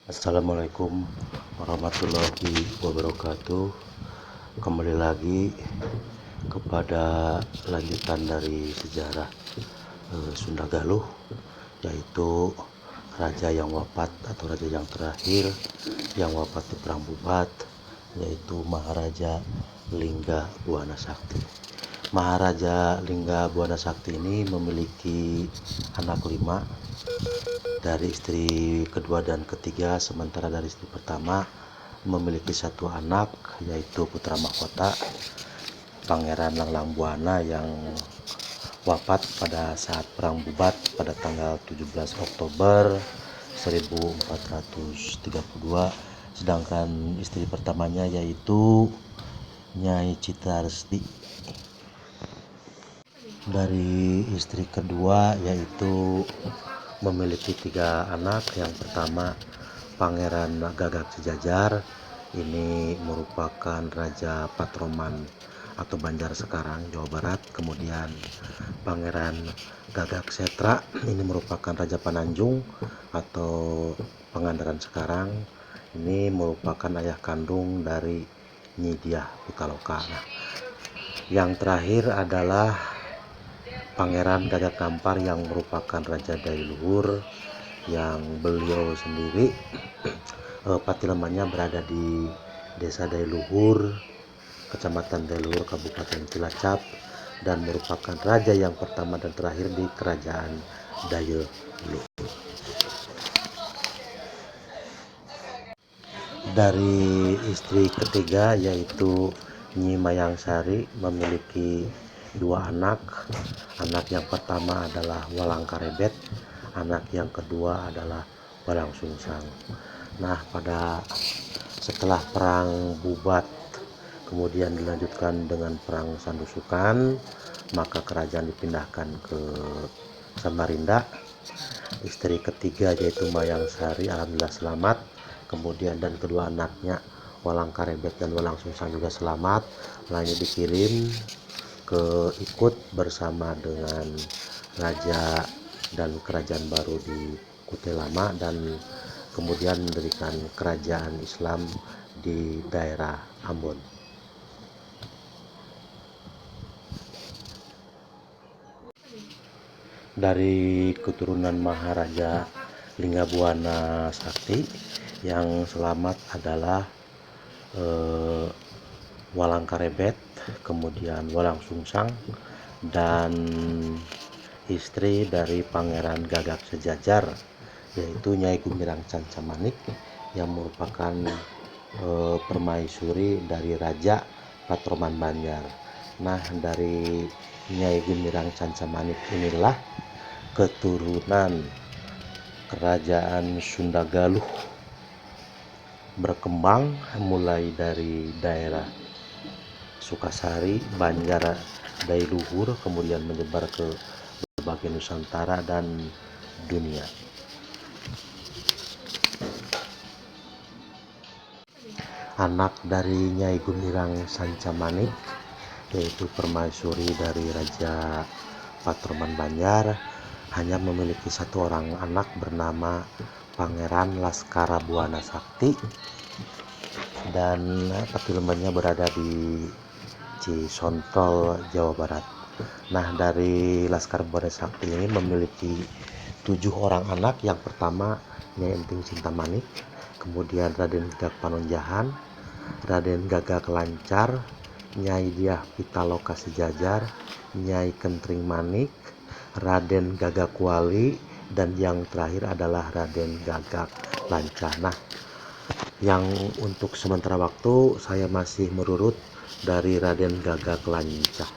Assalamualaikum warahmatullahi wabarakatuh. Kembali lagi kepada lanjutan dari sejarah Sunda Galuh, yaitu raja yang wafat atau raja yang terakhir yang wafat di Perang Bubat, yaitu Maharaja Lingga Buana Sakti. Maharaja Lingga Buana Sakti ini memiliki anak 5 dari istri kedua dan ketiga, sementara dari istri pertama memiliki 1 anak, yaitu putra mahkota Pangeran Langlang Buana yang wafat pada saat Perang Bubat pada tanggal 17 Oktober 1432. Sedangkan istri pertamanya yaitu Nyai Citra Resti. Dari istri kedua yaitu memiliki 3 anak. Yang pertama Pangeran Gagak Sejajar, ini merupakan Raja Patroman atau Banjar sekarang, Jawa Barat. Kemudian Pangeran Gagak Setra, ini merupakan Raja Pananjung atau Pangandaran sekarang. Ini merupakan ayah kandung dari Nyi Diah Pitaloka. Nah, yang terakhir adalah Pangeran Gagak Kampar yang merupakan Raja Dailuhur, yang beliau sendiri patilamannya berada di Desa Dailuhur, Kecamatan Dailuhur, Kabupaten Cilacap, dan merupakan raja yang pertama dan terakhir di Kerajaan Dailuhur. Dari istri ketiga yaitu Nyi Mayangsari memiliki 2 anak. Anak yang pertama adalah Walang Karebet, anak yang kedua adalah Walang Sungsang. Nah, setelah Perang Bubat kemudian dilanjutkan dengan Perang Sandusukan, maka kerajaan dipindahkan ke Samarinda. Istri ketiga yaitu Mayangsari alhamdulillah selamat, kemudian dan kedua anaknya Walang Karebet dan Walang Sungsang juga selamat. Lainnya dikirim ikut bersama dengan raja dan kerajaan baru di Kutai Lama, dan kemudian mendirikan kerajaan Islam di daerah Ambon. Dari keturunan Maharaja Lingga Buana Sakti, yang selamat adalah Walang Karebet, kemudian Walang Sungsang, dan istri dari Pangeran Gagak Sejajar yaitu Nyai Gumirang Cancamanik, yang merupakan permaisuri dari Raja Patroman Banjar. Nah, dari Nyai Gumirang Cancamanik inilah keturunan Kerajaan Sunda Galuh berkembang mulai dari daerah Sukasari, Banjar, Dailuhur, kemudian menyebar ke berbagai Nusantara dan dunia. Anak dari Nyai Gumirang Cancamanik yaitu permaisuri dari Raja Patroman Banjar hanya memiliki 1 orang anak bernama Pangeran Laskara Buana Sakti, dan patilamannya berada di Cisontol, Jawa Barat. Nah, dari Laskar Buana Sakti ini memiliki 7 orang anak. Yang pertama Nyai Enting Cintamanik, kemudian Raden Gagak Panonjahan, Raden Gagak Lancar, Nyai Diah Pitaloka Sejajar, Nyai Kentring Manik, Raden Gagak Wali, dan yang terakhir adalah Raden Gagak Lancar. Nah, yang untuk sementara waktu saya masih merurut dari Raden Gagak Lancar.